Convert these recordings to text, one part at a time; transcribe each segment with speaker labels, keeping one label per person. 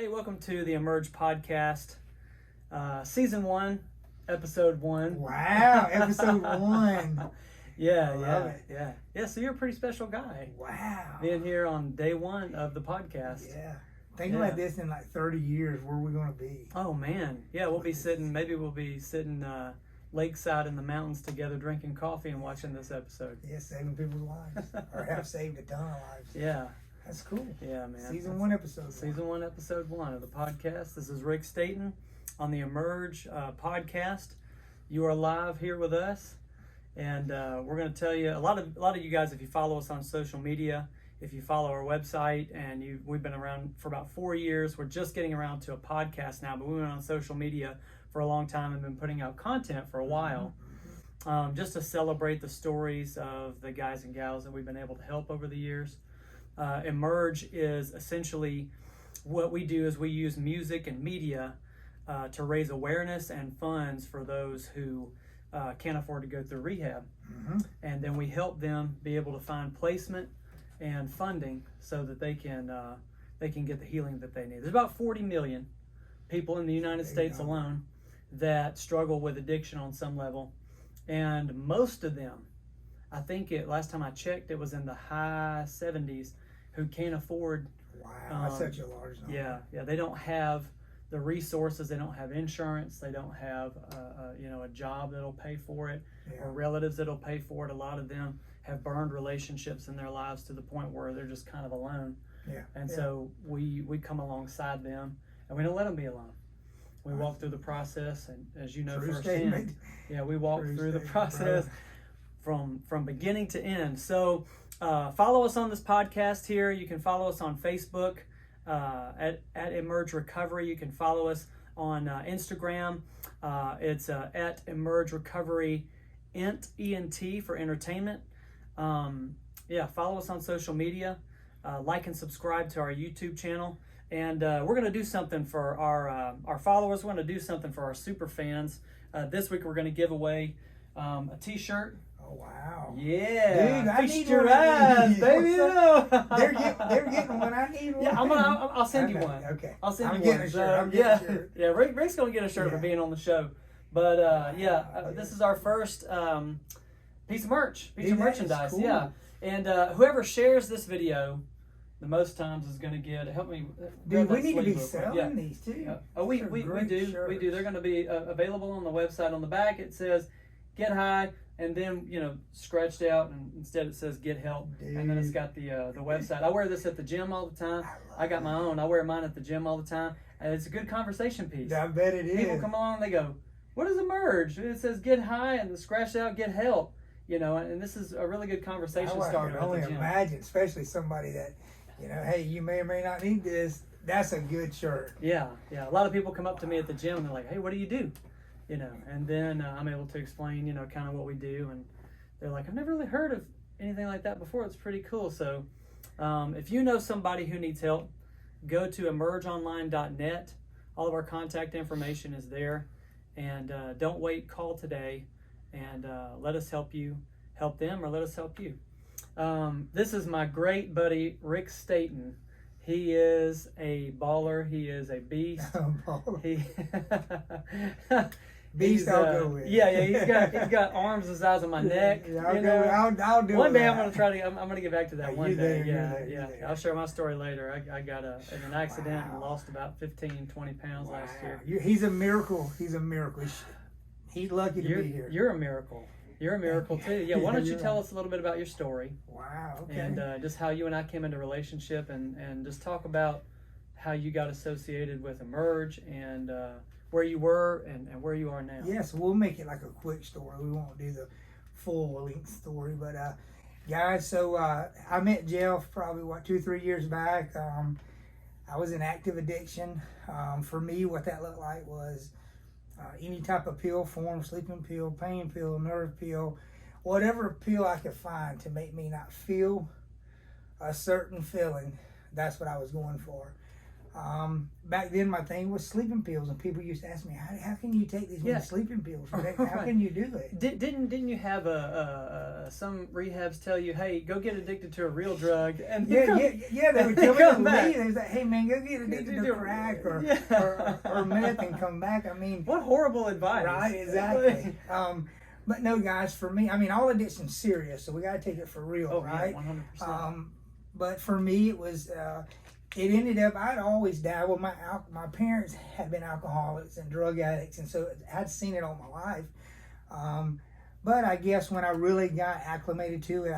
Speaker 1: Hey, welcome to the Emerge podcast, season 1, episode 1.
Speaker 2: Wow, episode 1.
Speaker 1: Yeah. So you're a pretty special guy.
Speaker 2: Wow.
Speaker 1: Being here on day 1 of the podcast.
Speaker 2: Yeah. Think about this in like 30 years, where we're going to be.
Speaker 1: Oh, man. Yeah, we'll be sitting lakeside in the mountains together, drinking coffee and watching this episode.
Speaker 2: Yeah, saving people's lives. Or have saved a ton of lives.
Speaker 1: Yeah.
Speaker 2: That's cool.
Speaker 1: Yeah, man.
Speaker 2: Season 1, episode 1.
Speaker 1: Season 1, episode 1 of the podcast. This is Rick Staton on the Emerge podcast. You are live here with us, and we're going to tell you a lot of you guys. If you follow us on social media, if you follow our website, and we've been around for about 4 years. We're just getting around to a podcast now, but we went on social media for a long time and been putting out content for a while, just to celebrate the stories of the guys and gals that we've been able to help over the years. Emerge is essentially what we do is we use music and media to raise awareness and funds for those who can't afford to go through rehab. And then we help them be able to find placement and funding so that they can get the healing that they need. There's about 40 million people in the United States alone that struggle with addiction on some level, and most of them, I think last time I checked, it was in the high 70s, who can't afford.
Speaker 2: Wow, that's such a large number.
Speaker 1: Yeah. They don't have the resources. They don't have insurance. They don't have a job that'll pay for it, or relatives that'll pay for it. A lot of them have burned relationships in their lives to the point where they're just kind of alone. So we come alongside them, and we don't let them be alone. We walk through the process, and as you know firsthand, we walk through the process from beginning to end. So follow us on this podcast here. You can follow us on Facebook at Emerge Recovery. You can follow us on Instagram. It's at Emerge Recovery ENT for entertainment. Follow us on social media. Like and subscribe to our YouTube channel. And we're going to do something for our followers. We're going to do something for our super fans. This week we're going to give away a t-shirt.
Speaker 2: Oh, wow.
Speaker 1: Yeah.
Speaker 2: Dude, I
Speaker 1: Feast
Speaker 2: need
Speaker 1: your
Speaker 2: one
Speaker 1: eyes, baby.
Speaker 2: They're getting one. I need one.
Speaker 1: Yeah, I'll send you one.
Speaker 2: Okay.
Speaker 1: I'll send
Speaker 2: I'm
Speaker 1: you
Speaker 2: getting
Speaker 1: one.
Speaker 2: a shirt. I'm getting a shirt.
Speaker 1: Yeah, Rick's going to get a shirt for being on the show. But this is our first piece of merch, piece of merchandise. Cool. Yeah. And whoever shares this video the most times is going to get. Help me.
Speaker 2: Dude, we need to be selling these too.
Speaker 1: We do. Shirts. We do. They're going to be available on the website. On the back it says "Get High," and then scratched out, and instead it says "Get Help," and then it's got the website. I wear this at the gym all the time. I got my own. I wear mine at the gym all the time, and it's a good conversation piece.
Speaker 2: I bet it is.
Speaker 1: People come along, and they go, "What is Emerge?" And it says "Get High," and the scratched out "Get Help." And this is a really good conversation starter.
Speaker 2: I can only imagine, especially somebody that. Hey, you may or may not need this. That's a good shirt.
Speaker 1: Yeah. A lot of people come up to me at the gym and they're like, "Hey, what do you do?" And then I'm able to explain, kind of what we do. And they're like, "I've never really heard of anything like that before. It's pretty cool." So if you know somebody who needs help, go to emergeonline.net. All of our contact information is there. And don't wait. Call today and let us help you, help them, or let us help you. This is my great buddy, Rick Staton. He is a baller. He is a beast.
Speaker 2: Beast I'll go with.
Speaker 1: He's got arms the size of my neck.
Speaker 2: I'll do it.
Speaker 1: One day I'm gonna get back to that one day. I'll share my story later. I got in an accident and lost about 15-20 pounds last year.
Speaker 2: He's a miracle. He's lucky to be here.
Speaker 1: You're a miracle. You're a miracle too. Yeah, why don't you tell us a little bit about your story?
Speaker 2: Wow, okay.
Speaker 1: And just how you and I came into a relationship, and just talk about how you got associated with Emerge, and where you were and where you are now.
Speaker 2: Yes, we'll make it like a quick story. We won't do the full length story, but guys, so I met Jeff probably 2-3 years back. I was in active addiction. For me, what that looked like was any type of pill form, sleeping pill, pain pill, nerve pill, whatever pill I could find to make me not feel a certain feeling, that's what I was going for. Back then, my thing was sleeping pills, and people used to ask me, "How can you take these sleeping pills? How can you do it?"
Speaker 1: Didn't you have some rehabs tell you, "Hey, go get addicted to a real drug"? And
Speaker 2: They would tell me to leave. They was like, "Hey man, go get addicted to crack or meth and come back." I mean,
Speaker 1: what horrible advice!
Speaker 2: Right, exactly. But no, guys, for me, I mean, all addiction's serious, so we got to take it for real, right?
Speaker 1: 100%.
Speaker 2: But for me, it was. It ended up, I'd always dabbled. My parents had been alcoholics and drug addicts, and so I'd seen it all my life. But I guess when I really got acclimated to it,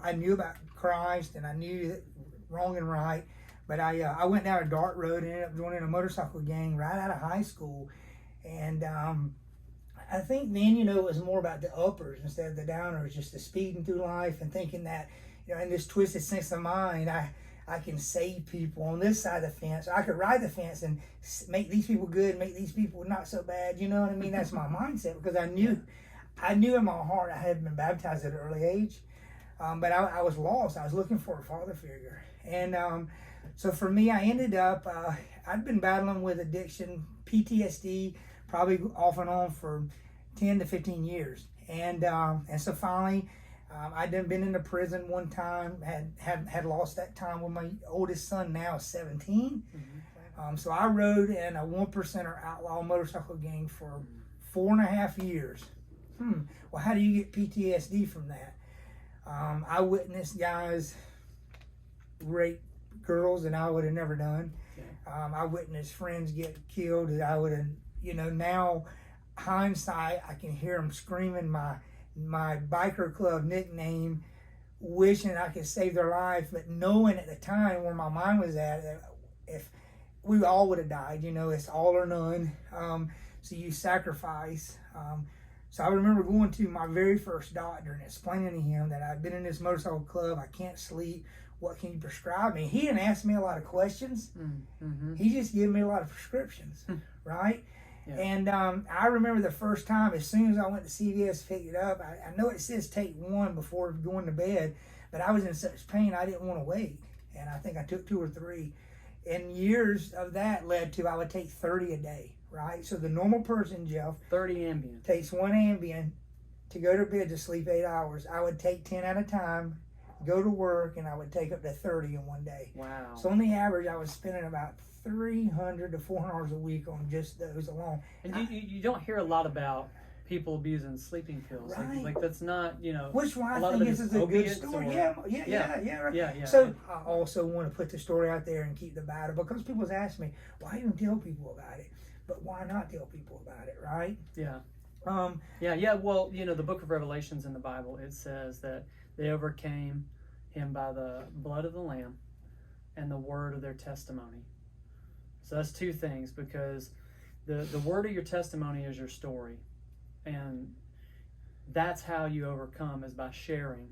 Speaker 2: I knew about Christ, and I knew that wrong and right. But I went down a dark road and ended up joining a motorcycle gang right out of high school. And I think then, it was more about the uppers instead of the downers, just the speeding through life and thinking that, in this twisted sense of mind, I can save people on this side of the fence. I could ride the fence and make these people good, make these people not so bad. You know what I mean? That's my mindset, because I knew in my heart I had been baptized at an early age. But I was lost. I was looking for a father figure. And so for me, I ended up, I'd been battling with addiction, PTSD, probably off and on for 10 to 15 years. And so finally, I'd been into prison one time, had lost that time with my oldest son, now 17. So I rode in a 1%er outlaw motorcycle gang for 4.5 years. Well, how do you get PTSD from that? I witnessed guys rape girls that I would have never done. I witnessed friends get killed that I would have, now hindsight, I can hear them screaming my biker club nickname, wishing I could save their life, but knowing at the time where my mind was at, if we all would have died, it's all or none. So you sacrifice. So I remember going to my very first doctor and explaining to him that I'd been in this motorcycle club, I can't sleep, what can you prescribe me? He didn't ask me a lot of questions. He just gave me a lot of prescriptions, right? Yeah. And I remember the first time, as soon as I went to CVS, picked it up, I know it says take one before going to bed, but I was in such pain I didn't want to wait. And I think I took 2 or 3. And years of that led to I would take 30 a day, right? So the normal person, Jeff,
Speaker 1: 30 Ambien,
Speaker 2: takes 1 Ambien to go to bed to sleep 8 hours. I would take 10 at a time, go to work, and I would take up to 30 in one day.
Speaker 1: Wow. So
Speaker 2: on the average, I was spending about 300 to 400 hours a week on just those alone.
Speaker 1: And you don't hear a lot about people abusing sleeping pills.
Speaker 2: Right.
Speaker 1: Like that's not,
Speaker 2: Which one I think this is a good story. Yeah. So I also want to put the story out there and keep the battle, because people ask me, why even tell people about it? But why not tell people about it, right?
Speaker 1: Yeah. Well, the book of Revelations in the Bible, it says that they overcame him by the blood of the Lamb and the word of their testimony. So that's 2 things, because the word of your testimony is your story. And that's how you overcome, is by sharing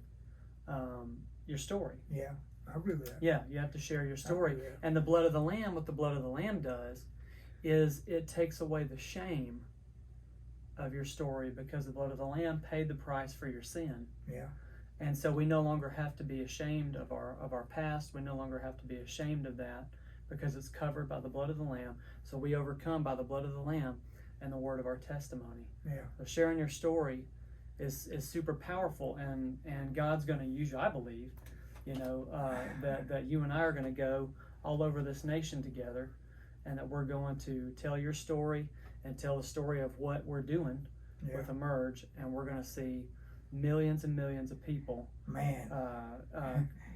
Speaker 1: your story.
Speaker 2: Yeah, I agree with that.
Speaker 1: Yeah, you have to share your story. And the blood of the Lamb, what the blood of the Lamb does is it takes away the shame of your story, because the blood of the Lamb paid the price for your sin.
Speaker 2: Yeah.
Speaker 1: And so we no longer have to be ashamed of our past. We no longer have to be ashamed of that, because it's covered by the blood of the Lamb. So we overcome by the blood of the Lamb and the word of our testimony.
Speaker 2: Yeah.
Speaker 1: So sharing your story is super powerful, and God's going to use you, I believe, that you and I are going to go all over this nation together, and that we're going to tell your story and tell the story of what we're doing with Emerge, and we're going to see millions and millions of people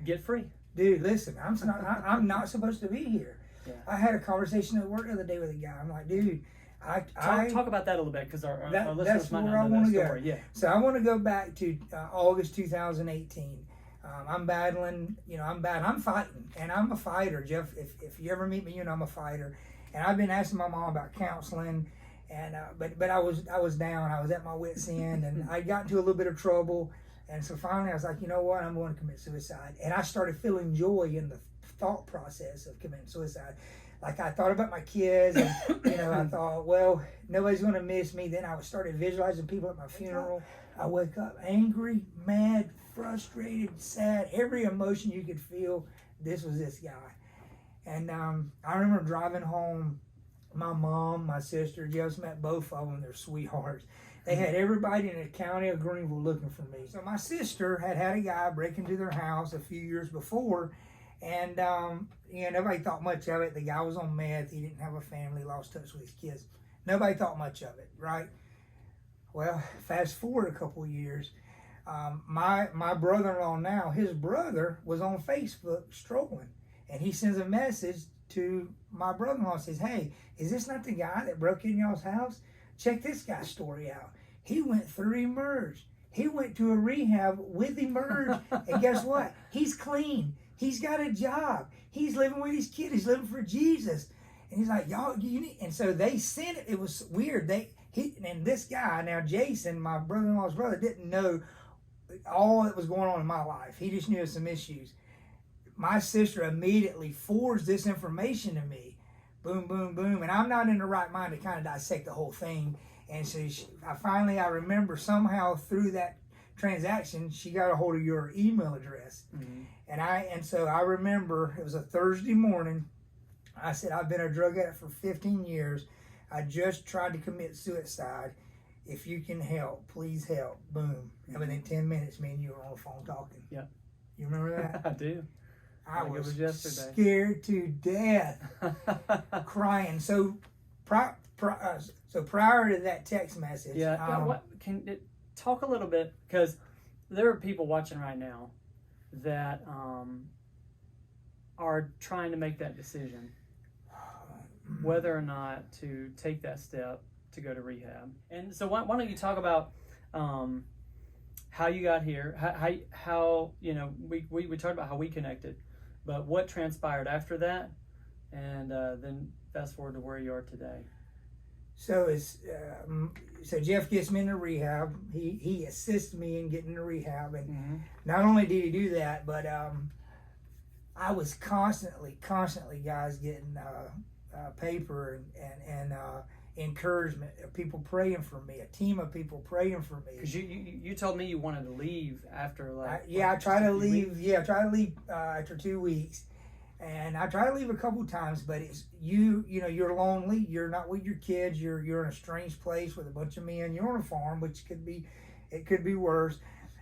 Speaker 1: get free.
Speaker 2: Dude, listen, I'm not supposed to be here.
Speaker 1: Yeah.
Speaker 2: I had a conversation at work the other day with a guy. I'm like, dude,
Speaker 1: talk about that a little bit, because our listeners
Speaker 2: that's
Speaker 1: might
Speaker 2: where
Speaker 1: not
Speaker 2: I
Speaker 1: know
Speaker 2: want
Speaker 1: that
Speaker 2: to
Speaker 1: story.
Speaker 2: go.
Speaker 1: Yeah.
Speaker 2: So I want to go back to August 2018. I'm battling, I'm fighting, and I'm a fighter, Jeff. If you ever meet me, I'm a fighter. And I've been asking my mom about counseling, and but I was down. I was at my wit's end, and I got into a little bit of trouble. And so finally I was like, you know what, I'm going to commit suicide. And I started feeling joy in the thought process of committing suicide. Like, I thought about my kids, and I thought, well, nobody's going to miss me. Then I started visualizing people at my funeral. I wake up angry, mad, frustrated, sad, every emotion you could feel. This was this guy. And I remember driving home. My mom, my sister, just met both of them. They're sweethearts. They had everybody in the county of Greenville looking for me. So my sister had a guy break into their house a few years before, and nobody thought much of it. The guy was on meth. He didn't have a family. Lost touch with his kids. Nobody thought much of it, right? Well, fast forward a couple of years. My brother-in-law now, his brother was on Facebook strolling, and he sends a message to my brother-in-law and says, "Hey, is this not the guy that broke in y'all's house? Check this guy's story out. He went through Emerge. He went to a rehab with Emerge, and guess what? He's clean. He's got a job. He's living with his kid. He's living for Jesus." And he's like, "Y'all, you need," and so they sent it. It was weird. And this guy, now Jason, my brother-in-law's brother, didn't know all that was going on in my life. He just knew some issues. My sister immediately forwards this information to me. Boom, boom, boom. And I'm not in the right mind to kind of dissect the whole thing. And so I remember somehow through that transaction, she got a hold of your email address. Mm-hmm. And so I remember it was a Thursday morning. I said, "I've been a drug addict for 15 years. I just tried to commit suicide. If you can help, please help." Boom. Mm-hmm. And within 10 minutes, me and you were on the phone talking.
Speaker 1: Yeah.
Speaker 2: You remember that?
Speaker 1: I do.
Speaker 2: I was scared to death, crying. So, prior to that text message,
Speaker 1: talk a little bit, because there are people watching right now that are trying to make that decision, whether or not to take that step to go to rehab. And so, why don't you talk about how you got here? How we talked about how we connected. But what transpired after that, and then fast forward to where you are today.
Speaker 2: So so Jeff gets me into rehab. He assists me in getting into rehab, and mm-hmm. Not only did he do that, but I was constantly, guys, getting paper and encouragement, people praying for me, a team of people praying for me.
Speaker 1: Because you told me you wanted to leave after
Speaker 2: I tried to leave. Yeah, I tried to leave after 2 weeks, and I tried to leave a couple times. But it's you're lonely. You're not with your kids. You're in a strange place with a bunch of men. You're on a farm, which could be worse.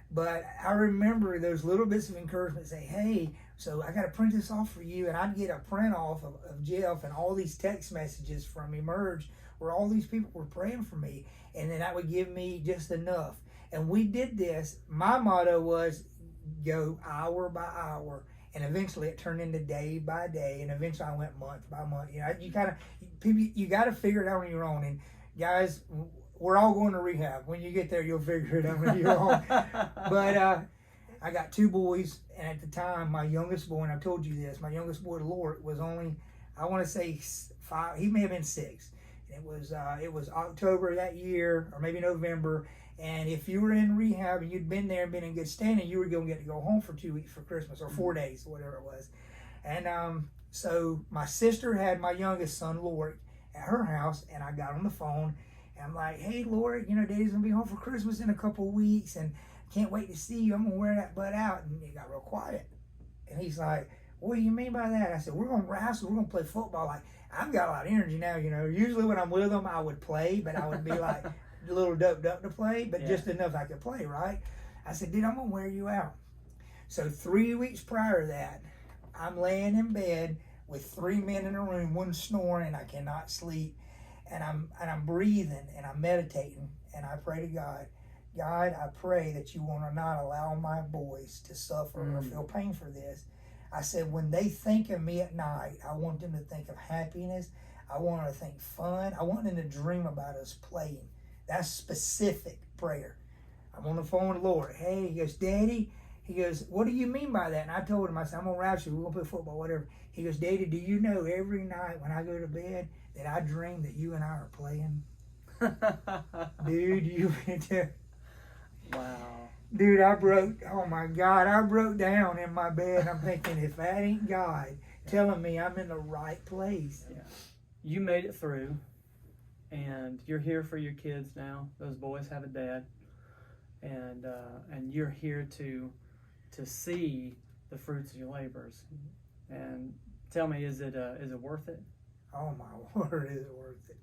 Speaker 2: But I remember those little bits of encouragement. Say, "Hey, so I got to print this off for you," and I'd get a print off of Jeff and all these text messages from Emerge, where all these people were praying for me, and then that would give me just enough. And we did this. My motto was go hour by hour, and eventually it turned into day by day, and eventually I went month by month. You got to figure it out on your own. And guys, we're all going to rehab. When you get there, you'll figure it out on your own. But I got 2 boys, and at the time, my youngest boy, and I told you this, my youngest boy, Lord, was only, I want to say 5. He may have been 6. It was October that year, or maybe November. And if you were in rehab and you'd been there and been in good standing, you were going to get to go home for 2 weeks for Christmas, or 4 days, or whatever it was. And so my sister had my youngest son, Lord, at her house, and I got on the phone, and I'm like, "Hey, Lord, Daddy's going to be home for Christmas in a couple of weeks, and can't wait to see you. I'm going to wear that butt out." And he got real quiet. And he's like, "What do you mean by that?" I said, "We're going to wrestle. We're going to play football." Like, I've got a lot of energy now, Usually when I'm with them, I would play, but I would be like a little doped up to play, but just enough I could play, right? I said, "Dude, I'm going to wear you out." So 3 weeks prior to that, I'm laying in bed with 3 men in a room, one snoring, and I cannot sleep. And I'm breathing, and I'm meditating, and I pray to God, "God, I pray that you want to not allow my boys to suffer or feel pain for this." I said, "When they think of me at night, I want them to think of happiness. I want them to think fun. I want them to dream about us playing." That's specific prayer. I'm on the phone with the Lord. Hey, he goes, "Daddy," he goes, "what do you mean by that?" And I told him, I said, "I'm going to rapture you. We're going to play football, whatever." He goes, "Daddy, do you know every night when I go to bed that I dream that you and I are playing?" Dude, you went there.
Speaker 1: Wow.
Speaker 2: Dude, I broke down in my bed. I'm thinking, if that ain't God telling me I'm in the right place.
Speaker 1: Yeah. You made it through, and you're here for your kids now. Those boys have a dad, and you're here to see the fruits of your labors. And Tell me, is it worth it?
Speaker 2: Oh my word, is it worth it?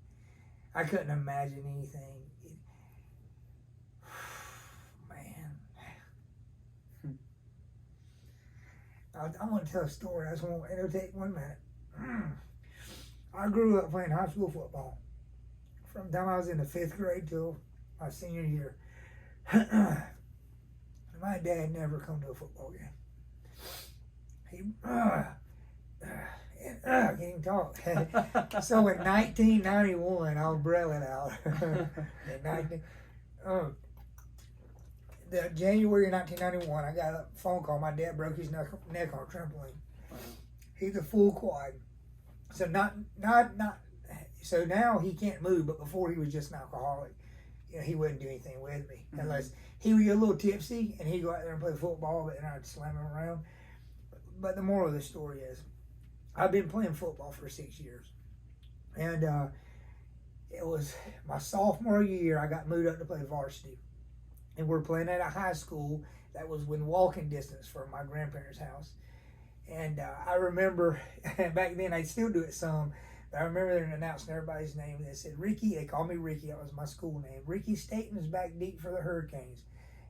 Speaker 2: I couldn't imagine anything. Man. I want to tell a story. It'll take 1 minute. I grew up playing high school football from the time I was in the 5th grade till my senior year. My dad never come to a football game. He can't even talk. So in 1991, I'll braille it out. The January 1991, I got a phone call. My dad broke his neck on a trampoline.
Speaker 1: Wow.
Speaker 2: He's a full quad. So so now he can't move, but before he was just an alcoholic. You know, he wouldn't do anything with me unless he would get a little tipsy and he'd go out there and play football, but then I'd slam him around. But the moral of the story is, I've been playing football for 6 years, and it was my sophomore year. I got moved up to play varsity, and we're playing at a high school that was within walking distance from my grandparents' house. And I remember back then, I still do it some, but I remember they announcing everybody's name. They said, Ricky, they called me Ricky, that was my school name. Ricky Staton is back deep for the Hurricanes.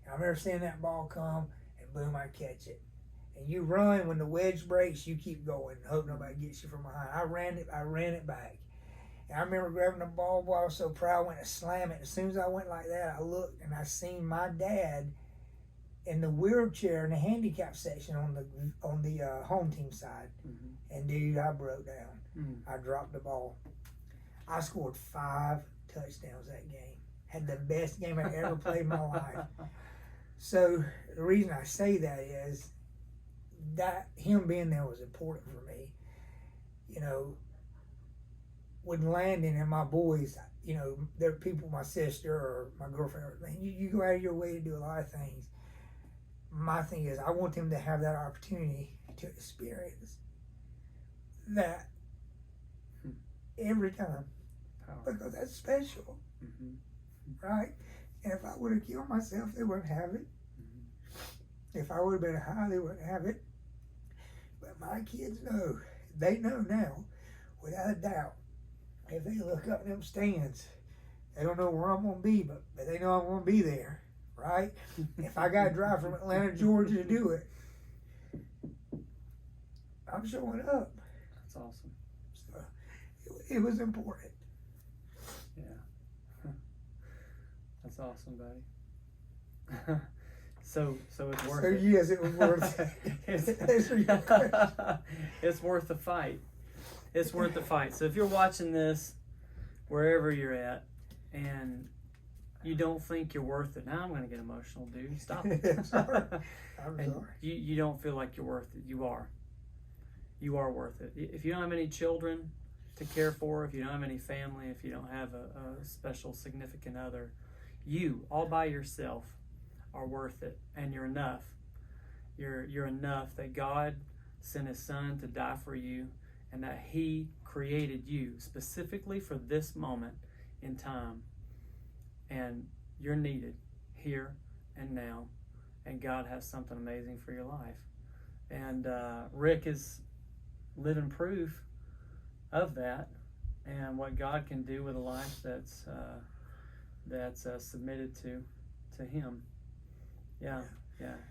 Speaker 2: And I remember seeing that ball come, and boom, I catch it. And you run, when the wedge breaks, you keep going, hope nobody gets you from behind. I ran it back. And I remember grabbing the ball, boy, I was so proud, I went to slam it. As soon as I went like that, I looked, and I seen my dad in the wheelchair in the handicap section on the home team side. And dude, I broke down. I dropped the ball. I scored 5 touchdowns that game. Had the best game I ever played in my life. So the reason I say that is that him being there was important for me. You know, with Landon and my boys, you know, they're people, my sister or my girlfriend, you go out of your way to do a lot of things. My thing is, I want them to have that opportunity to experience that every time. Because that's special. Right? And if I would have killed myself, they wouldn't have it. If I would have been high, they wouldn't have it. But my kids know. They know now, without a doubt, if they look up in them stands, they don't know where I'm going to be, but they know I'm going to be there. Right? If I got to drive from Atlanta, Georgia to do it, I'm showing up.
Speaker 1: That's awesome.
Speaker 2: So it was important.
Speaker 1: Yeah. That's awesome, buddy. So it's worth it.
Speaker 2: Yes, it was worth it.
Speaker 1: It's worth the fight. It's worth the fight. So if you're watching this, wherever you're at, and you don't think you're worth it. Now I'm going to get emotional, dude. Stop it.
Speaker 2: I'm sorry.
Speaker 1: You don't feel like you're worth it. You are. You are worth it. If you don't have any children to care for, if you don't have any family, if you don't have a special significant other, you, all by yourself, are worth it. And you're enough. You're enough that God sent His Son to die for you, and that He created you specifically for this moment in time. And you're needed here and now, and God has something amazing for your life. And Rick is living proof of that, and what God can do with a life that's submitted to Him. Yeah,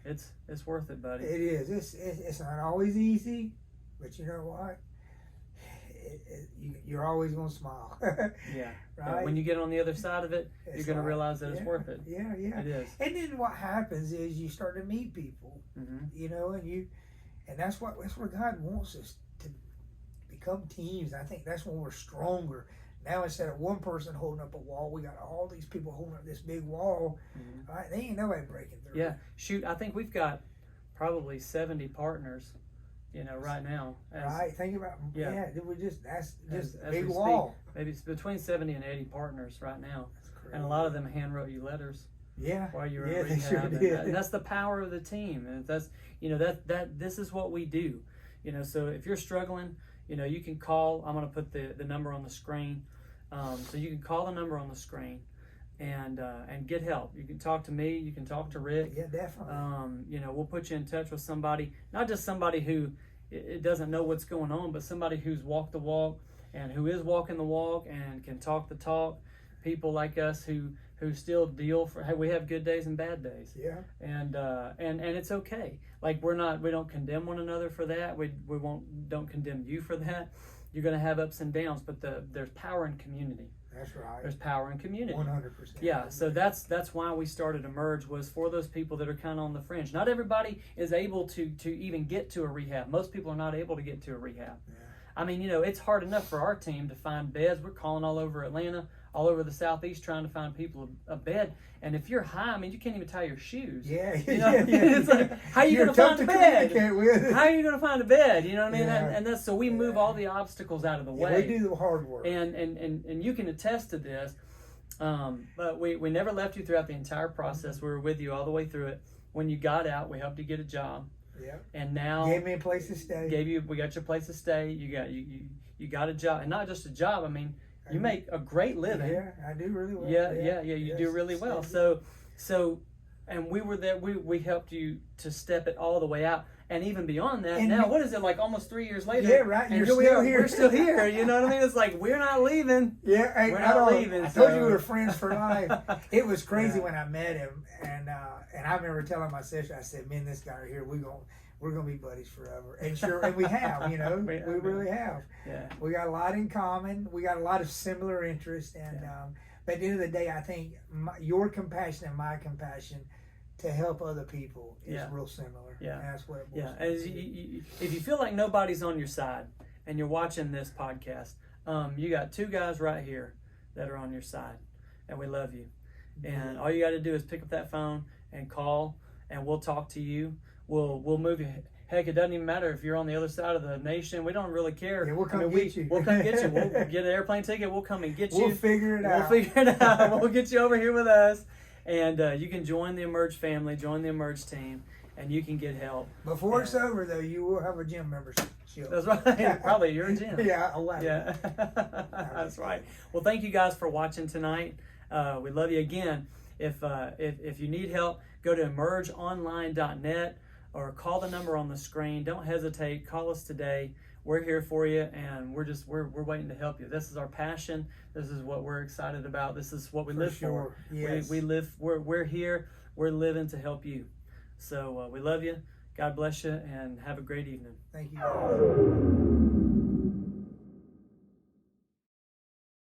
Speaker 1: it's worth it, buddy.
Speaker 2: It is. It's not always easy, but you know what? You're always going to smile.
Speaker 1: Yeah.
Speaker 2: Right?
Speaker 1: When you get on the other side of it, you're going to realize that it's worth it.
Speaker 2: Yeah.
Speaker 1: It is.
Speaker 2: And then what happens is you start to meet people, you know, and that's where God wants us to become teams. I think that's when we're stronger. Now, instead of one person holding up a wall, we got all these people holding up this big wall. Right? They ain't nobody breaking through.
Speaker 1: Yeah. Shoot, I think we've got probably 70 partners, you know, right now.
Speaker 2: Right. Think about that's just a big
Speaker 1: we
Speaker 2: wall.
Speaker 1: Speak, maybe it's between 70 and 80 partners right now.
Speaker 2: That's crazy.
Speaker 1: And a lot of them hand wrote you letters.
Speaker 2: Yeah.
Speaker 1: While you were in
Speaker 2: they
Speaker 1: rehab.
Speaker 2: sure did.
Speaker 1: And that's the power of the team. And that's, you know, that this is what we do. You know, so if you're struggling, you know, you can call. I'm going to put the number on the screen. So you can call the number on the screen and get help. You can talk to me. You can talk to Rick.
Speaker 2: Yeah, definitely.
Speaker 1: You know, we'll put you in touch with somebody, not just somebody who it doesn't know what's going on, but somebody who's walked the walk and who is walking the walk and can talk the talk. People like us who still deal for, hey, we have good days and bad days.
Speaker 2: Yeah.
Speaker 1: And it's okay. Like we don't condemn one another for that. We don't condemn you for that. You're going to have ups and downs, but there's power in community.
Speaker 2: That's right.
Speaker 1: There's power in community.
Speaker 2: 100%.
Speaker 1: Yeah, so that's why we started Emerge, was for those people that are kind of on the fringe. Not everybody is able to even get to a rehab. Most people are not able to get to a rehab.
Speaker 2: Yeah.
Speaker 1: I mean, it's hard enough for our team to find beds. We're calling all over Atlanta, all over the Southeast, trying to find people a bed. And if you're high, I mean, you can't even tie your shoes.
Speaker 2: Yeah,
Speaker 1: yeah. It's like, how are you going to find a bed?
Speaker 2: With.
Speaker 1: How are you going to find a bed? You know what I mean?
Speaker 2: Yeah.
Speaker 1: And that's so we move all the obstacles out of the way.
Speaker 2: We do the hard work.
Speaker 1: And you can attest to this. But we never left you throughout the entire process. We were with you all the way through it. When you got out, we helped you get a job.
Speaker 2: Yeah.
Speaker 1: And now
Speaker 2: gave me a place to stay.
Speaker 1: We got your place to stay. You got a job, and not just a job. I mean, you make a great living.
Speaker 2: Yeah, I do really well.
Speaker 1: Yeah. You do really well. So, and we were there. We helped you to step it all the way out, and even beyond that. And now, what is it, like almost 3 years later?
Speaker 2: Yeah, right.
Speaker 1: And
Speaker 2: You're still here.
Speaker 1: We're still here. You know what I mean? It's like we're not leaving.
Speaker 2: Yeah,
Speaker 1: we're not leaving.
Speaker 2: I told you we were friends for life. It was crazy when I met him, and I remember telling my sister, I said, "Me and this guy are here. We're gonna be buddies forever." And sure, and we have. You know, we really have.
Speaker 1: Yeah.
Speaker 2: We got a lot in common. We got a lot of similar interests, and but at the end of the day, I think your compassion and my compassion to help other people is real similar.
Speaker 1: Yeah,
Speaker 2: and that's what it
Speaker 1: boils down to. If you feel like nobody's on your side and you're watching this podcast, you got two guys right here that are on your side, and we love you. And all you got to do is pick up that phone and call, and we'll talk to you. We'll move you. Heck, it doesn't even matter if you're on the other side of the nation. We don't really care.
Speaker 2: Yeah, we'll come get you.
Speaker 1: We'll come get you. We'll get an airplane ticket. We'll come and get you.
Speaker 2: We'll figure it out.
Speaker 1: We'll get you over here with us. And you can join the Emerge family, join the Emerge team, and you can get help.
Speaker 2: Before it's over, though, you will have a gym membership.
Speaker 1: That's right. Probably you're a gym.
Speaker 2: Yeah, I'll laugh.
Speaker 1: Yeah, that's right. Well, thank you guys for watching tonight. We love you again. If you need help, go to emergeonline.net or call the number on the screen. Don't hesitate. Call us today. We're here for you, and we're waiting to help you. This is our passion. This is what we're excited about. This is what we live for.
Speaker 2: Yes.
Speaker 1: We're here. We're living to help you. So we love you. God bless you, and have a great evening.
Speaker 2: Thank you.